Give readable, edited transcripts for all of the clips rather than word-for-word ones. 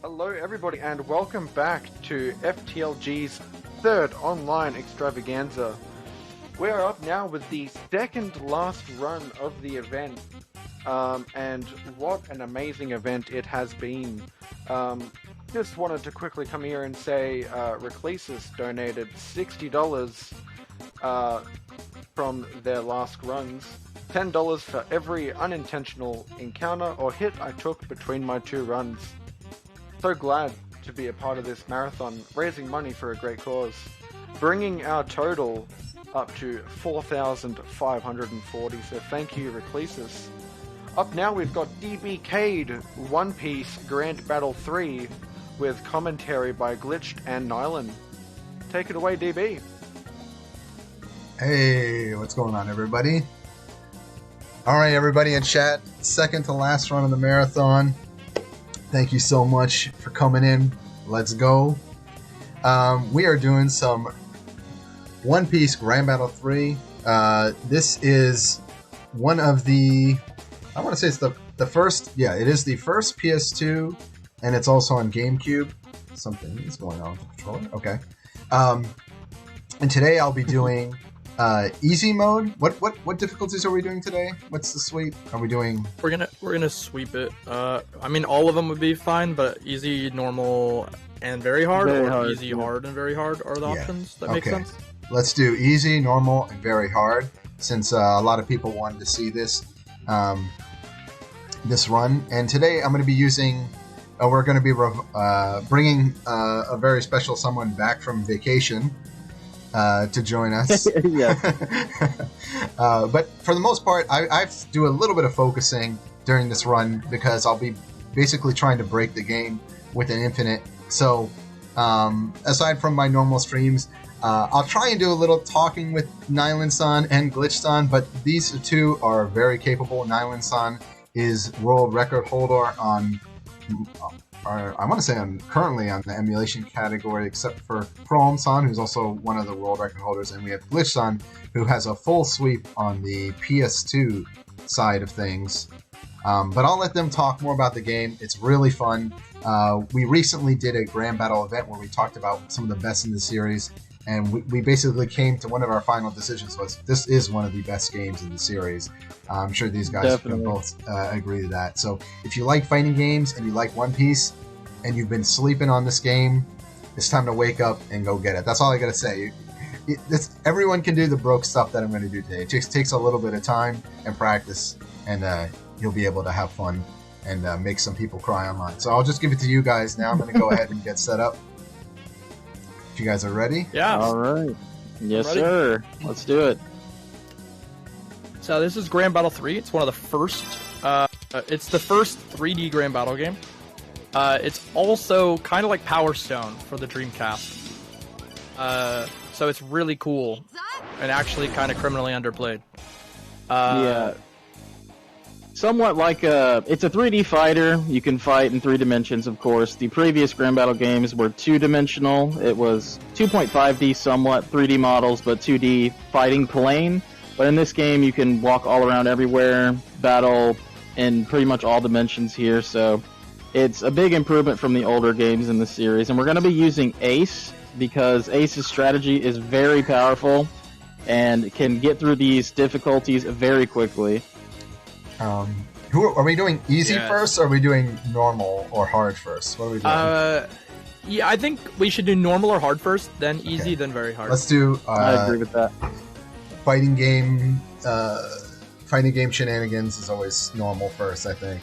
Hello everybody and welcome back to FTLG's third online extravaganza. We're up now with the second last run of the event, and what an amazing event it has been. Just wanted to quickly come here and say Reclesis donated $60 from their last runs. $10 for every unintentional encounter or hit I took between my two runs. So glad to be a part of this marathon, raising money for a great cause, bringing our total up to 4,540, so thank you Reclesis. Up now we've got DBcade One Piece Grand Battle 3 with commentary by Glitched and Nylan. Take it away, DB. Hey, what's going on, everybody? Alright, everybody in chat, second to last run of the marathon. Thank you so much for coming in. Let's go. We are doing some One Piece Grand Battle 3. This is one of the... I want to say it's the first... Yeah, it is the first PS2, and it's also on GameCube. Something is going on with the controller. Okay. And today I'll be doing... easy mode. What difficulties are we doing today? What's the sweep? Are we doing? We're gonna sweep it. I mean, all of them would be fine, but easy, normal, and very hard, easy, hard, and very hard are the options. That makes sense. Let's do easy, normal, and very hard, since a lot of people wanted to see this this run. And today I'm going to be using. We're going to be bringing a very special someone back from vacation. To join us. But for the most part, I do a little bit of focusing during this run because I'll be basically trying to break the game with an infinite. So aside from my normal streams, I'll try and do a little talking with Nylan-san and Glitch-san, but these two are very capable. Nylan-san is world record holder on... I want to say I'm currently on the emulation category, except for Chrome-san, who's also one of the world record holders, and we have Glitch-san, who has a full sweep on the PS2 side of things. But I'll let them talk more about the game. It's really fun. We recently did a Grand Battle event where we talked about some of the best in the series, and we basically came to one of our final decisions was this is one of the best games in the series. I'm sure these guys can both agree to that. So if you like fighting games and you like One Piece and you've been sleeping on this game, it's time to wake up and go get it. That's all I gotta say. Everyone can do the broke stuff that I'm going to do today. It just takes a little bit of time and practice, and you'll be able to have fun and make some people cry online. So I'll just give it to you guys now. I'm going to go ahead and get set up. If you guys are ready? Yeah. All right. Yes, sir. Let's do it. So this is Grand Battle 3. It's one of the first. It's the first 3D Grand Battle game. It's also kind of like Power Stone for the Dreamcast. So it's really cool and actually kind of criminally underplayed. Yeah. Somewhat like it's a 3D fighter. You can fight in 3 dimensions, of course. The previous Grand Battle games were 2-dimensional. It was 2.5D somewhat, 3D models, but 2D fighting plane. But in this game, you can walk all around everywhere, battle in pretty much all dimensions here. So it's a big improvement from the older games in the series. And we're going to be using Ace because Ace's strategy is very powerful and can get through these difficulties very quickly. Are we doing easy first, or are we doing normal or hard first? What are we doing? Yeah, I think we should do normal or hard first, then easy, then very hard. Let's do. I agree with that. Fighting game shenanigans is always normal first, I think,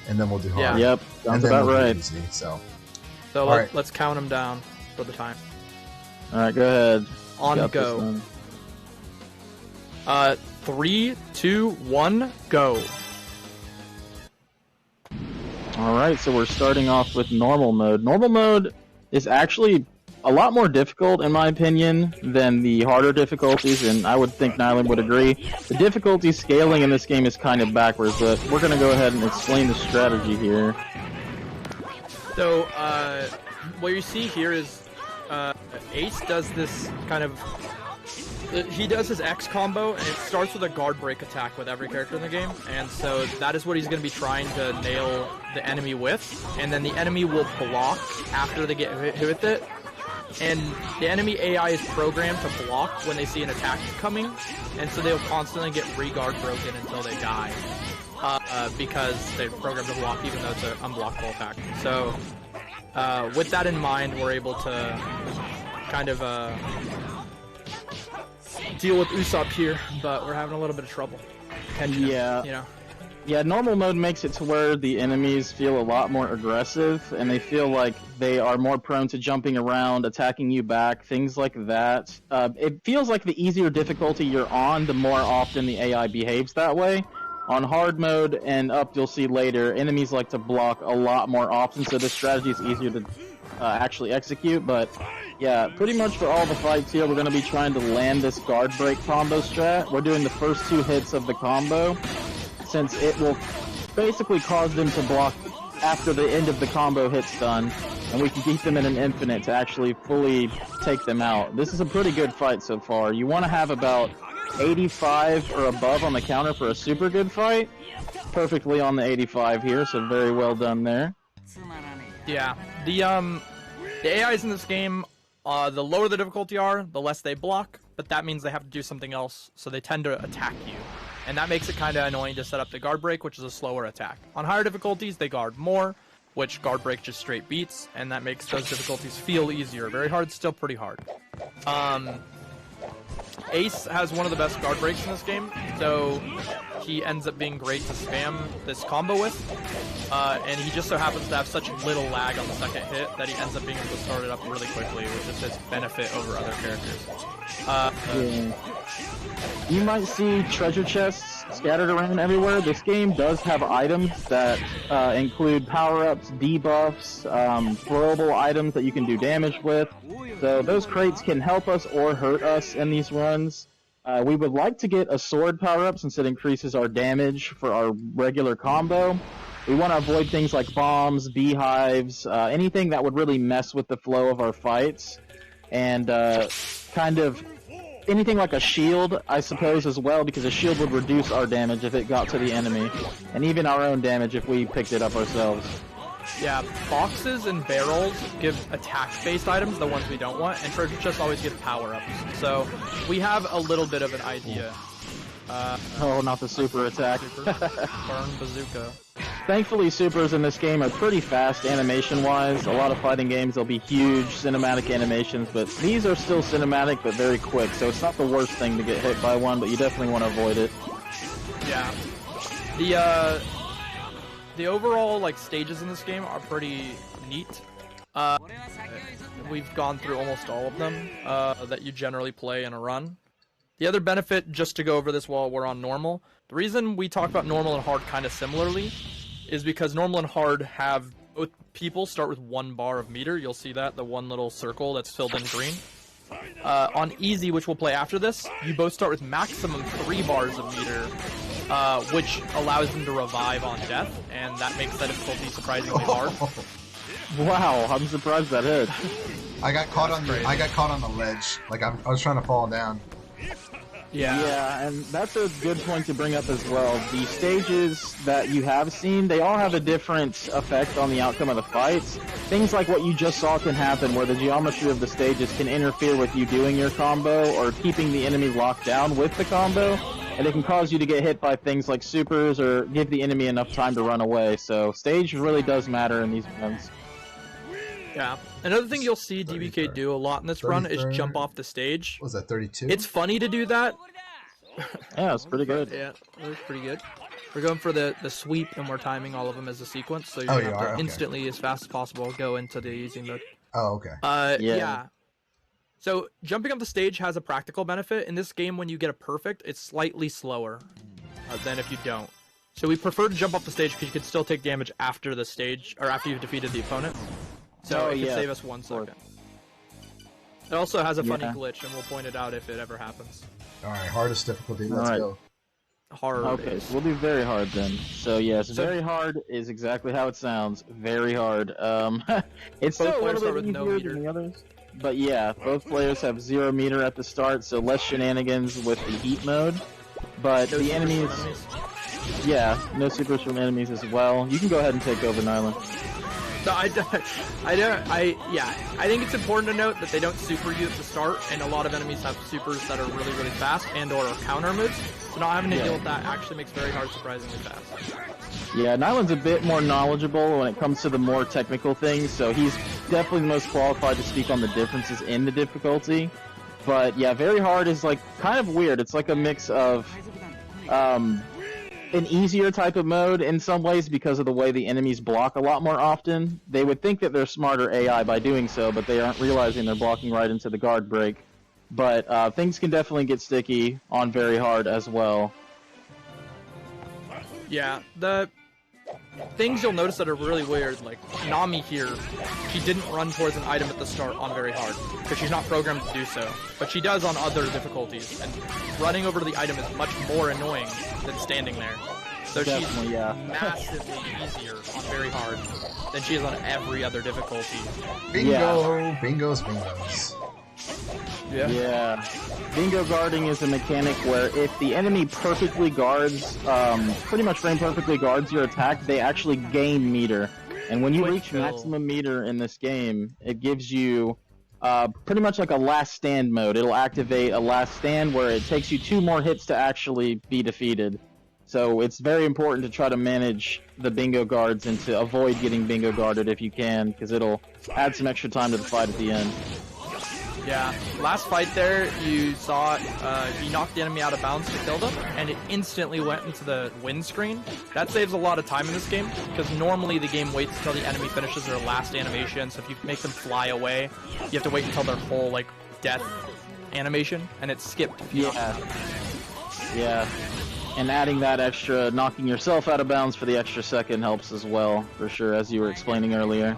and then we'll do hard. Yeah. Yep, sounds about right. Easy, so let's count them down for the time. All right, go ahead. On go. 3, 2, 1, go. Alright, so we're starting off with normal mode. Normal mode is actually a lot more difficult, in my opinion, than the harder difficulties, and I would think Nylan would agree. The difficulty scaling in this game is kind of backwards, but we're going to go ahead and explain the strategy here. So, what you see here is Ace does this kind of He does his X combo, and it starts with a guard break attack with every character in the game, and so that is what he's going to be trying to nail the enemy with, and then the enemy will block after they get hit with it, and the enemy AI is programmed to block when they see an attack coming, and so they'll constantly get re-guard broken until they die, because they're programmed to block even though it's an unblockable attack. So, with that in mind, we're able to kind of deal with Usopp here, but we're having a little bit of trouble. Yeah. You know. Yeah, normal mode makes it to where the enemies feel a lot more aggressive, and they feel like they are more prone to jumping around, attacking you back, things like that. It feels like the easier difficulty you're on, the more often the AI behaves that way. On hard mode and up, you'll see later, enemies like to block a lot more often, so this strategy is easier to actually execute, but yeah, pretty much for all the fights here, we're going to be trying to land this guard break combo strat. We're doing the first 2 hits of the combo, since it will basically cause them to block after the end of the combo hit's done, and we can keep them in an infinite to actually fully take them out. This is a pretty good fight so far. You want to have about 85 or above on the counter for a super good fight. Perfectly on the 85 here, so very well done there. Yeah, the AIs in this game, the lower the difficulty are, the less they block, but that means they have to do something else, so they tend to attack you. And that makes it kind of annoying to set up the guard break, which is a slower attack. On higher difficulties, they guard more, which guard break just straight beats, and that makes those difficulties feel easier. Very hard, still pretty hard. Ace has one of the best guard breaks in this game, so he ends up being great to spam this combo with, and he just so happens to have such little lag on the second hit that he ends up being able to start it up really quickly, which is his benefit over other characters. You might see treasure chests scattered around everywhere. This game does have items that include power-ups, debuffs, throwable items that you can do damage with. So those crates can help us or hurt us in these runs. We would like to get a sword power-up since it increases our damage for our regular combo. We want to avoid things like bombs, beehives, anything that would really mess with the flow of our fights. And kind of anything like a shield, I suppose, as well, because a shield would reduce our damage if it got to the enemy, and even our own damage if we picked it up ourselves. Yeah, boxes and barrels give attack-based items, the ones we don't want, and treasure chests always give power-ups. So we have a little bit of an idea. Oh, not the super attack. Super burn bazooka. Thankfully, supers in this game are pretty fast animation-wise. A lot of fighting games, there'll be huge cinematic animations, but these are still cinematic, but very quick, so it's not the worst thing to get hit by one, but you definitely want to avoid it. Yeah. The overall, like, stages in this game are pretty neat. We've gone through almost all of them that you generally play in a run. The other benefit, just to go over this while we're on normal, the reason we talk about normal and hard kind of similarly is because normal and hard have both people start with 1 bar of meter. You'll see that, the one little circle that's filled in green. On easy, which we'll play after this, you both start with maximum 3 bars of meter, which allows them to revive on death, and that makes that difficulty surprisingly hard. Wow, I'm surprised that hit. I got caught on the ledge. Like I was trying to fall down. Yeah, and that's a good point to bring up as well. The stages that you have seen, they all have a different effect on the outcome of the fights. Things like what you just saw can happen, where the geometry of the stages can interfere with you doing your combo or keeping the enemy locked down with the combo, and it can cause you to get hit by things like supers or give the enemy enough time to run away. So stage really does matter in these runs. Yeah. Another thing you'll see DBcade do a lot in this run is jump off the stage. Was that 32? It's funny to do that. Yeah, it's pretty good. Yeah, it was pretty good. We're going for the sweep, and we're timing all of them as a sequence, so you have to instantly, as fast as possible, go into the easy mode. Oh, okay. Yeah. So jumping up the stage has a practical benefit. In this game, when you get a perfect, it's slightly slower than if you don't. So we prefer to jump off the stage because you can still take damage after the stage, or after you've defeated the opponent. So it can save us 1 second. It also has a funny glitch, and we'll point it out if it ever happens. Alright, hardest difficulty, let's go. Hard. Okay, so we'll do very hard then. So yes, very hard is exactly how it sounds. Very hard. It's still a little bit easier than the others. But yeah, both players have 0 meter at the start, so less shenanigans with the heat mode. But No the supers enemies, from enemies. yeah, no supers from enemies as well. You can go ahead and take over, Nyland. No, I think it's important to note that they don't super you at the start, and a lot of enemies have supers that are really, really fast and/or counter moves. So not having to deal with that actually makes very hard surprisingly fast. Yeah, Nyland's a bit more knowledgeable when it comes to the more technical things, so he's definitely the most qualified to speak on the differences in the difficulty. But yeah, very hard is like kind of weird. It's like a mix of an easier type of mode in some ways because of the way the enemies block a lot more often. They would think that they're smarter AI by doing so, but they aren't realizing they're blocking right into the guard break. But things can definitely get sticky on very hard as well. Yeah, the things you'll notice that are really weird, like Nami here, she didn't run towards an item at the start on very hard, because she's not programmed to do so, but she does on other difficulties, and running over to the item is much more annoying than standing there. So she's massively easier on very hard than she is on every other difficulty. Bingo! Bingos, bingos. Yeah. Bingo guarding is a mechanic where if the enemy perfectly guards, pretty much frame perfectly guards your attack, they actually gain meter. And when you reach maximum meter in this game, it gives you pretty much like a last stand mode. It'll activate a last stand where it takes you 2 more hits to actually be defeated. So it's very important to try to manage the bingo guards and to avoid getting bingo guarded if you can, because it'll add some extra time to the fight at the end. Yeah, last fight there, you saw he knocked the enemy out of bounds to kill them, and it instantly went into the win screen. That saves a lot of time in this game, because normally the game waits until the enemy finishes their last animation, so if you make them fly away, you have to wait until their whole, like, death animation, and it's skipped. Yeah. And adding that extra, knocking yourself out of bounds for the extra second helps as well, for sure, as you were explaining earlier.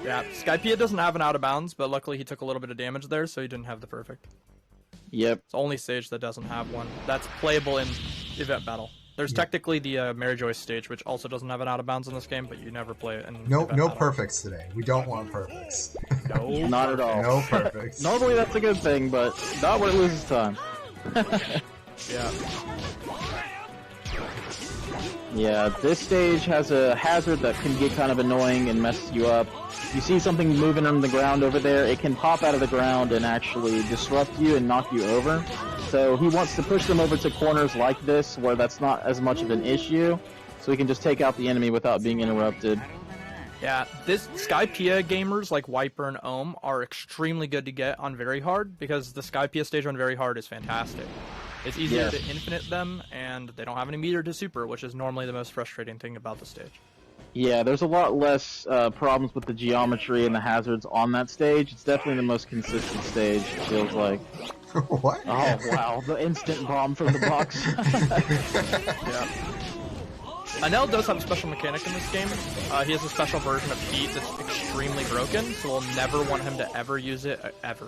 Yeah, Skypea doesn't have an out of bounds, but luckily he took a little bit of damage there, so he didn't have the perfect. Yep. It's the only stage that doesn't have one. That's playable in event battle. There's technically the Mary Joyce stage, which also doesn't have an out of bounds in this game, but you never play it in No battle. perfects today. We don't want perfects. No, not at all. No perfects. Normally that's a good thing, but not when it loses time. Yeah. Yeah, this stage has a hazard that can get kind of annoying and mess you up. You see something moving on the ground over there, it can pop out of the ground and actually disrupt you and knock you over. So he wants to push them over to corners like this, where that's not as much of an issue, so he can just take out the enemy without being interrupted. Yeah, this Skypea gamers like Wiper and Ohm are extremely good to get on very hard, because the Skypea stage on very hard is fantastic. It's easier to infinite them, and they don't have any meter to super, which is normally the most frustrating thing about the stage. Yeah, there's a lot less problems with the geometry and the hazards on that stage. It's definitely the most consistent stage, it feels like. What? Oh, wow, the instant bomb from the box. Yeah. Anel does have a special mechanic in this game. He has a special version of Heat that's extremely broken, so we'll never want him to ever use it, ever.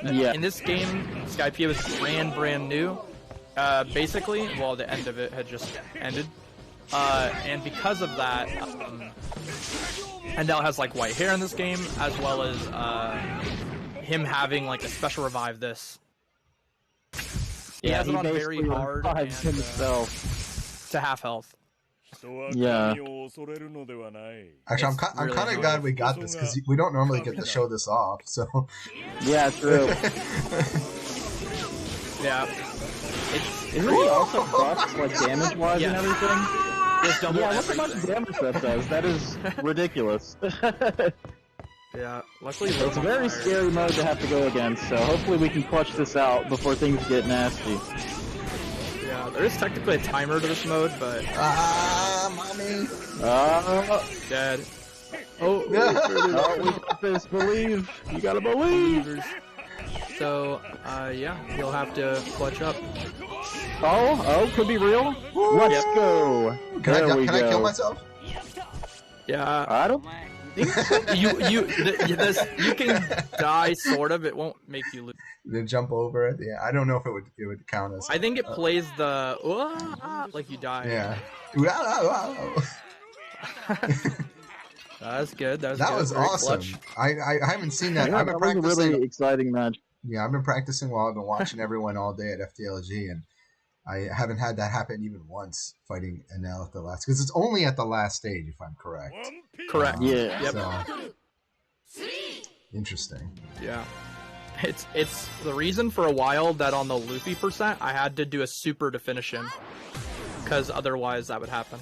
In this game, Skypea was brand new. Basically, well, the end of it had just ended. And because of that, Anel has like white hair in this game, as well as him having like a special revive this. He has it on very hard and, himself. to half health. Yeah. Actually, I'm really kind of glad we got this, because we don't normally get to show this off, so... Yeah, true. Yeah. Isn't he also buffed, like, damage-wise and everything? Just double Yeah, look how much damage that does. That is ridiculous. Yeah, luckily It's a very scary mode to have to go against, so hopefully we can clutch this out before things get nasty. Yeah, there is technically a timer to this mode, but... mommy! Dead. Oh, we got this. Believe. You gotta believe. So, yeah, you'll have to clutch up. Oh, could be real? Let's go. Can I kill myself? Yeah, I don't think so. you can die, sort of. It won't make you lose. Then jump over it? Yeah, I don't know if it would count as... I think it plays the... like you die. Yeah. That's good. That was Very awesome. clutch. I haven't seen that. Yeah, I've been that was a practicing. really exciting match. Yeah, I've been practicing while I've been watching everyone all day at FTLG, and I haven't had that happen even once fighting Enel at the last, because it's only at the last stage, if I'm correct. Correct. Yeah. Yep. So, interesting. Yeah. It's the reason for a while that on the Luffy percent I had to do a super to finish him, because otherwise that would happen.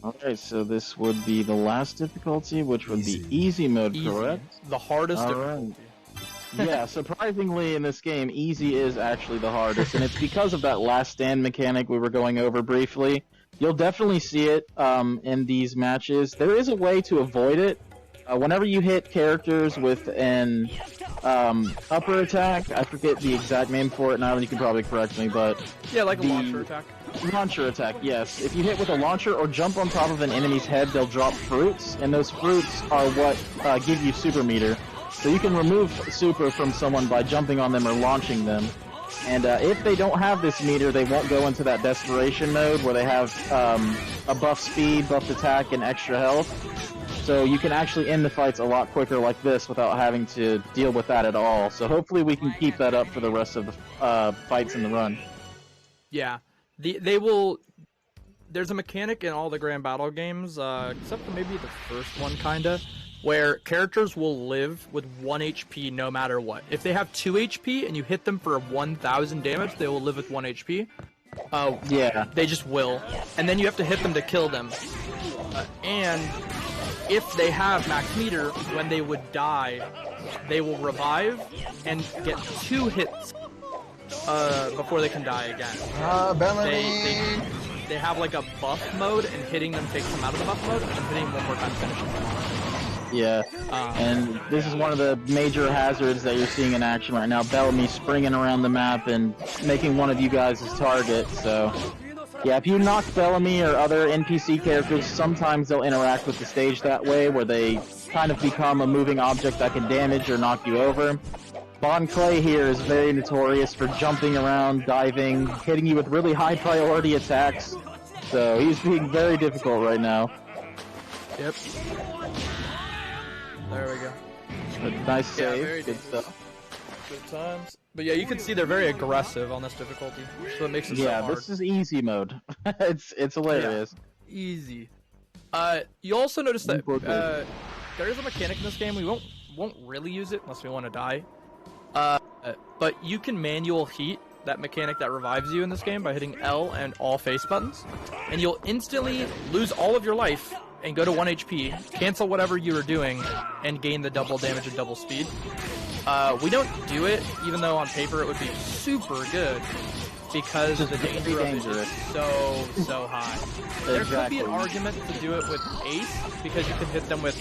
Alright, so this would be the last difficulty, which would be easy mode, Easy. correct? The hardest All difficulty. Yeah, surprisingly in this game, easy is actually the hardest, and it's because of that last stand mechanic we were going over briefly. You'll definitely see it in these matches. There is a way to avoid it. Whenever you hit characters with an upper attack, I forget the exact name for it now, and you can probably correct me, but... Yeah, like a launcher attack. Launcher attack, yes. If you hit with a launcher or jump on top of an enemy's head, they'll drop fruits, and those fruits are what give you super meter. So you can remove super from someone by jumping on them or launching them. And if they don't have this meter, they won't go into that desperation mode where they have a buff speed, buffed attack, and extra health. So you can actually end the fights a lot quicker like this without having to deal with that at all. So hopefully we can keep that up for the rest of the fights in the run. Yeah. They will... There's a mechanic in all the Grand Battle games, except for maybe the first one, kinda, where characters will live with 1 HP no matter what. If they have 2 HP and you hit them for 1,000 damage, they will live with 1 HP. Yeah. They just will. And then you have to hit them to kill them. And if they have max meter, when they would die, they will revive and get 2 hits before they can die again. Bellamy! They have like a buff mode, and hitting them takes them out of the buff mode, and hitting them one more time finishes them. Yeah, and this is one of the major hazards that you're seeing in action right now. Bellamy springing around the map and making one of you guys his target, so... Yeah, if you knock Bellamy or other NPC characters, sometimes they'll interact with the stage that way, where they kind of become a moving object that can damage or knock you over. Bon Clay here is very notorious for jumping around, diving, hitting you with really high priority attacks, so he's being very difficult right now. Yep. There we go. But nice save, very good decent. stuff. Good times. But yeah, you can see they're very aggressive on this difficulty, so it makes it so hard. This is easy mode. it's hilarious. Yeah. Easy. You also notice that there is a mechanic in this game. We won't really use it unless we want to die. But you can manual heat that mechanic that revives you in this game by hitting L and all face buttons, and you'll instantly lose all of your life and go to 1 HP, cancel whatever you were doing, and gain the double damage and double speed. We don't do it, even though on paper it would be super good, because the danger of it is so high. There could be an argument to do it with Ace, because you can hit them with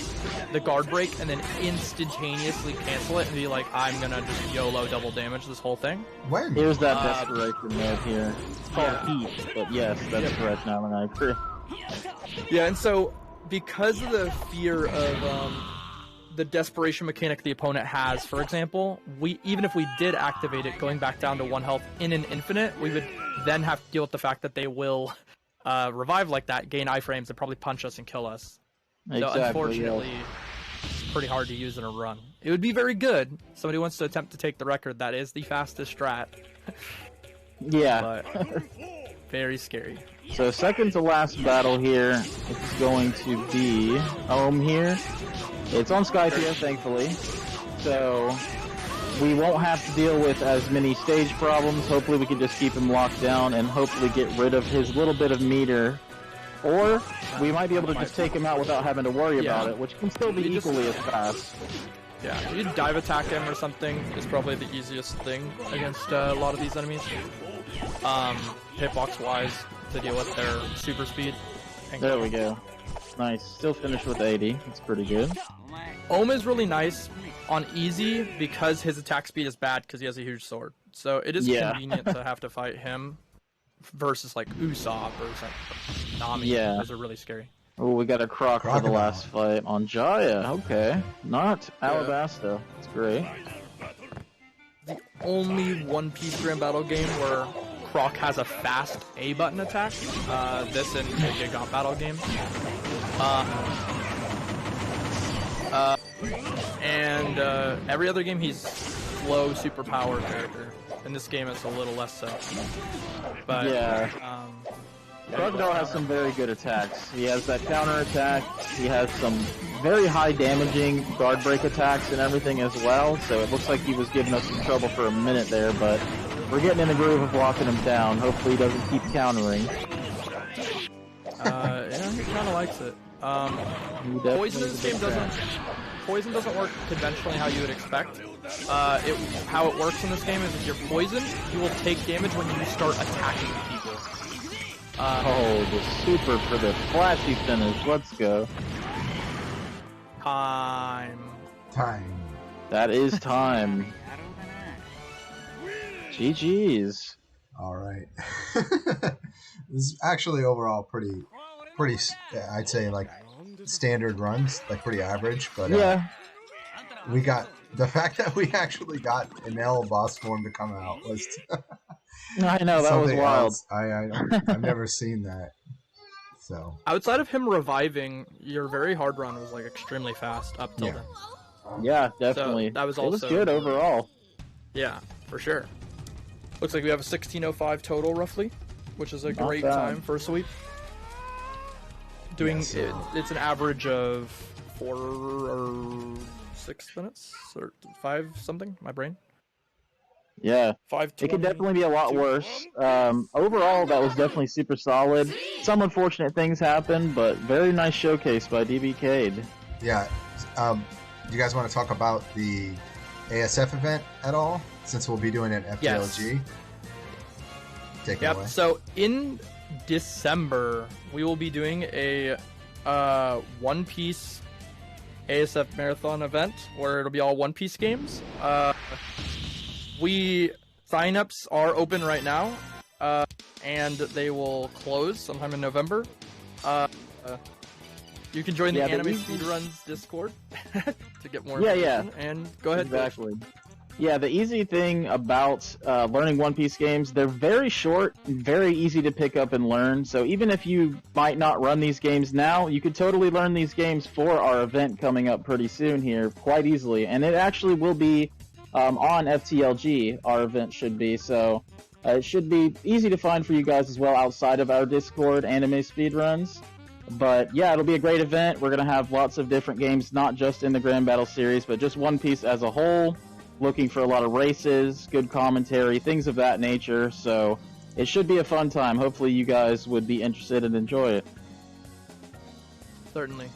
the guard break and then instantaneously cancel it and be like, I'm gonna just YOLO double damage this whole thing. When? Here's that desperation mode here. It's called Heat, but yes, that's correct now, and I agree. Yeah, and so, because of the fear of the desperation mechanic the opponent has, for example, even if we did activate it, going back down to 1 health in an infinite, we would then have to deal with the fact that they will revive like that, gain iframes, and probably punch us and kill us. Exactly, so unfortunately, it's pretty hard to use in a run. It would be very good. Somebody wants to attempt to take the record. That is the fastest strat. Yeah. But very scary. So second to last battle here is going to be Ohm here. It's on Skype here, thankfully. So we won't have to deal with as many stage problems. Hopefully we can just keep him locked down and hopefully get rid of his little bit of meter. Or we might be able to just take him out without having to worry about it, which can still be equally as fast. Yeah, you dive attack him or something is probably the easiest thing against a lot of these enemies. Hitbox wise, to deal with their super speed. There we go. Nice. Still finished with 80. That's pretty good. Ohm is really nice on easy because his attack speed is bad because he has a huge sword. So it is convenient to have to fight him versus like Usopp or something. Nami. Yeah. Those are really scary. Oh, we got a Croc for the last fight on Jaya. Okay. Not Alabasta. That's great. The only One Piece Grand Battle game where Croc has a fast A button attack. This and a Gigant Battle game. And every other game he's low superpower character. In this game it's a little less so. But Yeah. Crocodile has some very good attacks. He has that counter attack. He has some very high damaging guard break attacks and everything as well. So it looks like he was giving us some trouble for a minute there, but we're getting in the groove of locking him down. Hopefully he doesn't keep countering. Yeah, he kind of likes it. Poison in this game doesn't work conventionally how you would expect. How it works in this game is if you're poisoned, you will take damage when you start attacking people. The super for the flashy finish. Let's go. Time. That is time. GG's. All right. This is actually overall pretty. I'd say like standard runs, like pretty average. But Yeah. we got the fact that we actually got an L boss form to come out was I know, that was something wild. else. I've never seen that. So Outside of him reviving, your very hard run was like extremely fast up till Yeah. then. Yeah, definitely. So that was It was also- good overall. Yeah, for sure. Looks like we have a 16:05 total roughly, which is a Not great bad. time for a sweep. Doing Yeah, so- it's an average of 4 or 6 minutes or 5 something. My brain. Yeah. 5. It could definitely be a lot worse. Overall, that was definitely super solid. Some unfortunate things happened, but very nice showcase by DBcade. yeah, do you guys want to talk about the ASF event at all? Since we'll be doing it at FTLG. Take it away. Yep. So in December, we will be doing a One Piece ASF marathon event where it'll be all One Piece games. Sign-ups are open right now, and they will close sometime in November. You can join the Yeah, the Anime easy- Speedruns Discord to get more Yeah, information. And go ahead. Coach. Exactly. Yeah, the easy thing about learning One Piece games, they're very short and very easy to pick up and learn. So even if you might not run these games now, you could totally learn these games for our event coming up pretty soon here quite easily. And it actually will be on FTLG, our event should be. So it should be easy to find for you guys as well outside of our Discord, Anime Speedruns. But yeah, it'll be a great event. We're going to have lots of different games, not just in the Grand Battle series, but just One Piece as a whole. Looking for a lot of races, good commentary, things of that nature. So it should be a fun time. Hopefully you guys would be interested and enjoy it. Certainly.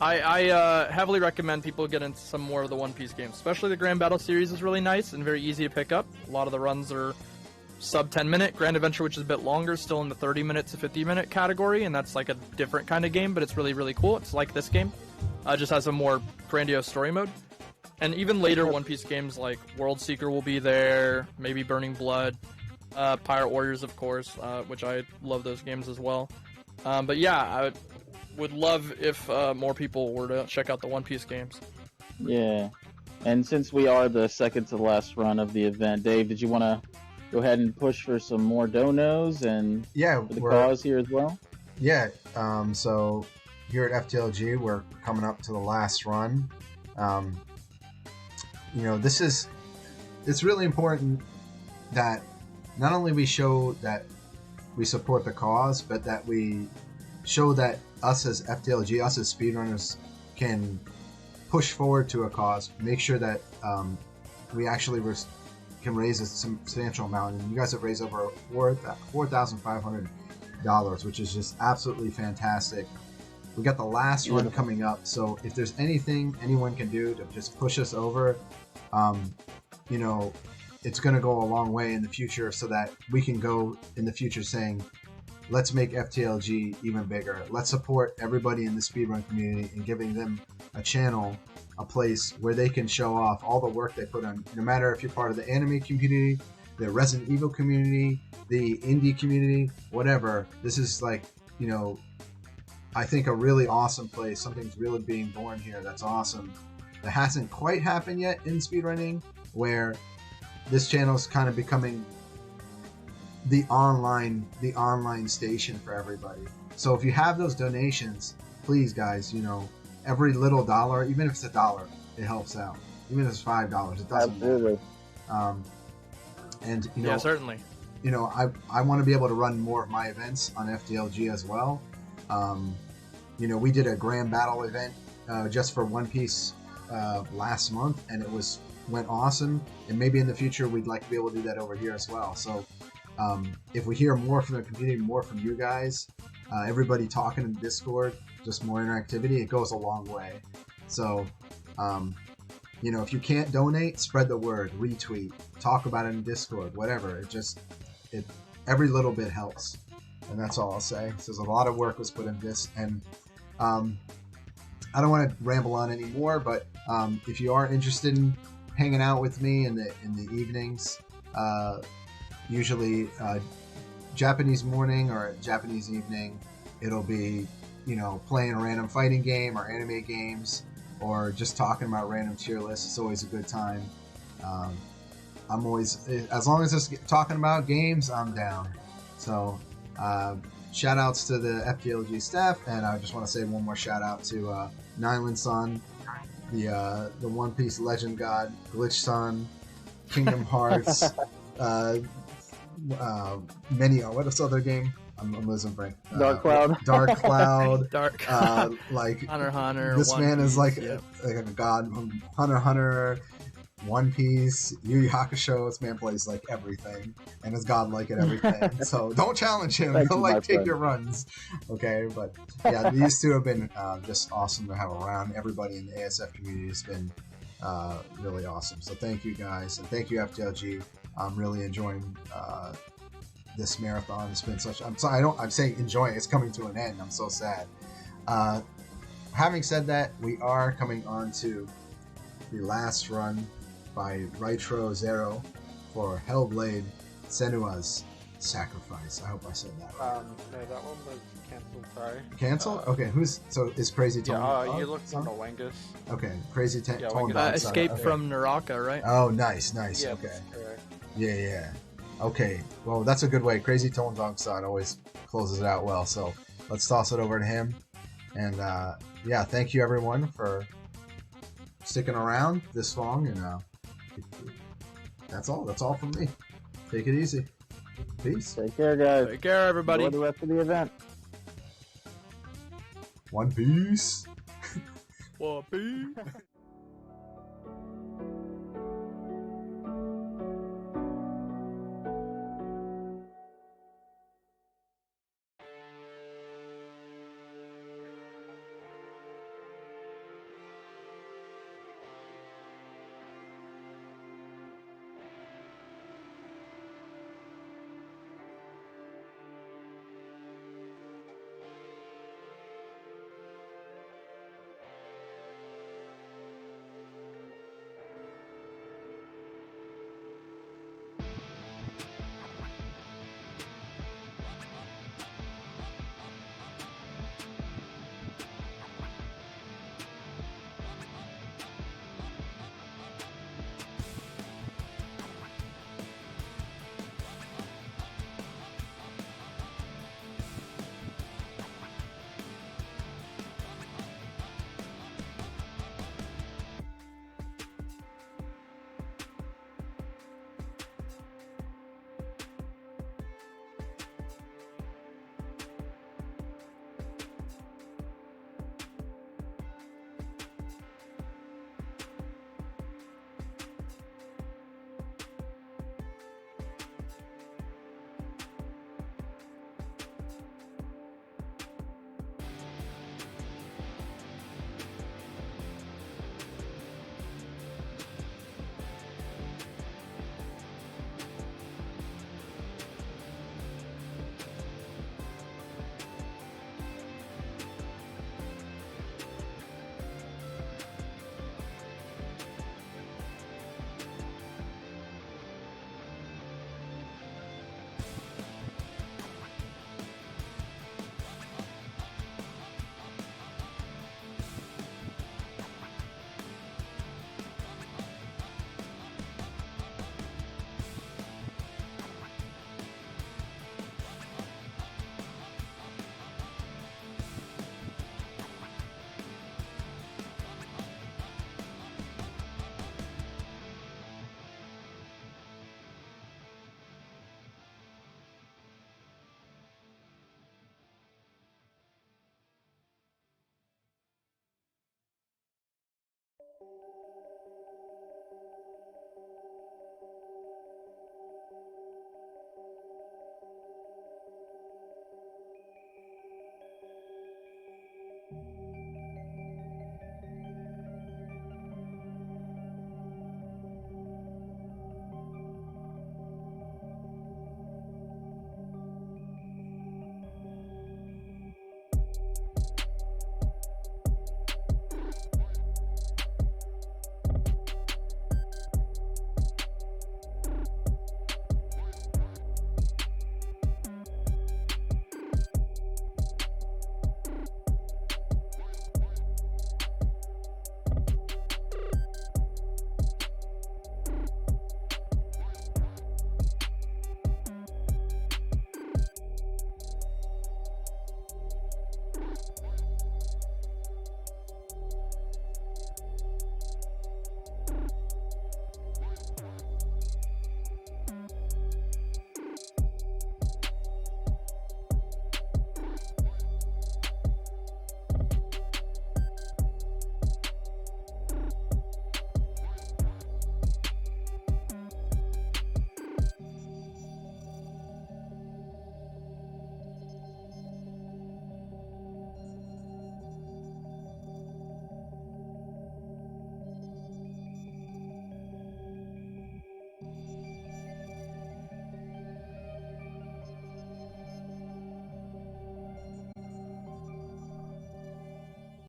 I heavily recommend people get into some more of the One Piece games. Especially the Grand Battle series is really nice and very easy to pick up. A lot of the runs are sub 10 minute. Grand Adventure, which is a bit longer, still in the 30 minute to 50 minute category, and that's like a different kind of game, but it's really, really cool. It's like this game. Just has a more grandiose story mode. And even later One Piece games like World Seeker will be there, maybe Burning Blood, Pirate Warriors, of course, which I love those games as well. But yeah, I would love if more people were to check out the One Piece games. Yeah. And since we are the second to last run of the event, Dave, did you want to go ahead and push for some more donos and Yeah, for the cause here as well? Yeah, so here at FTLG, we're coming up to the last run. It's really important that not only we show that we support the cause, but that we show that us as FTLG, us as speedrunners, can push forward to a cause, make sure that we actually can raise a substantial amount. And you guys have raised over $4,500, which is just absolutely fantastic. We got the last run coming up, so if there's anything anyone can do to just push us over, it's going to go a long way in the future, so that we can go in the future saying, let's make FTLG even bigger. Let's support everybody in the speedrun community and giving them a channel, a place where they can show off all the work they put on, no matter if you're part of the anime community, the Resident Evil community, the indie community, whatever. This is like, I think a really awesome place. Something's really being born here that's awesome. That hasn't quite happened yet in speedrunning, where this channel is kind of becoming the online station for everybody. So if you have those donations, please, guys, you know, every little dollar, even if it's $1, it helps out. Even if it's $5, it doesn't Absolutely. matter. And you know, Yeah, certainly. you know, I want to be able to run more of my events on FTLG as well. You know, we did a grand battle event just for One Piece last month, and it went awesome. And maybe in the future we'd like to be able to do that over here as well. So if we hear more from the community, more from you guys, everybody talking in Discord, just more interactivity, it goes a long way. So you know, if you can't donate, spread the word, retweet, talk about it in Discord, whatever. Every little bit helps, and that's all I'll say. So there's a lot of work was put in this, and I don't want to ramble on anymore. But if you are interested in hanging out with me in the evenings, usually Japanese morning or Japanese evening, it'll be, you know, playing a random fighting game or anime games, or just talking about random tier lists. It's always a good time. I'm always, as long as it's talking about games, I'm down. So shout outs to the FTLG staff, and I just want to say one more shout out to Nyland-san, the One Piece legend god, Glitch-san, Kingdom Hearts, many, what is the other game? I'm losing brain. Dark Cloud. Dark Cloud. Dark. Like Hunter x Hunter. this One man is Piece, like, yep. like a god. Hunter x Hunter, One Piece, Yu Yu Hakusho. This man plays like everything and is godlike at everything. So don't challenge him. Thank He'll you, like my take friend. your runs. Okay, but yeah, these two have been just awesome to have around. Everybody in the ASF community has been really awesome. So thank you guys, and thank you FTLG. I'm really enjoying this marathon. It's been such. I'm sorry. I'm saying enjoying. It's coming to an end. I'm so sad. Having said that, we are coming on to the last run by Raitro Zero for Hellblade: Senua's Sacrifice. I hope I said that right. No, that one was cancelled. Sorry. Cancel? Okay. Is Crazy Tone? Yeah. You looked on the Wangus. Okay. Crazy Tone. Yeah, Tone Wangus. Dog, sorry. Escape Okay. from Naraka, right? Oh, nice. Yeah, Okay. that's correct. Yeah. Okay, well, that's a good way. Crazy Tone Dog side always closes it out well, so let's toss it over to him. And yeah, thank you everyone for sticking around this long. And that's all. That's all from me. Take it easy. Peace. Take care, guys. Take care, everybody. Enjoy the rest of the event. One Piece. One Piece.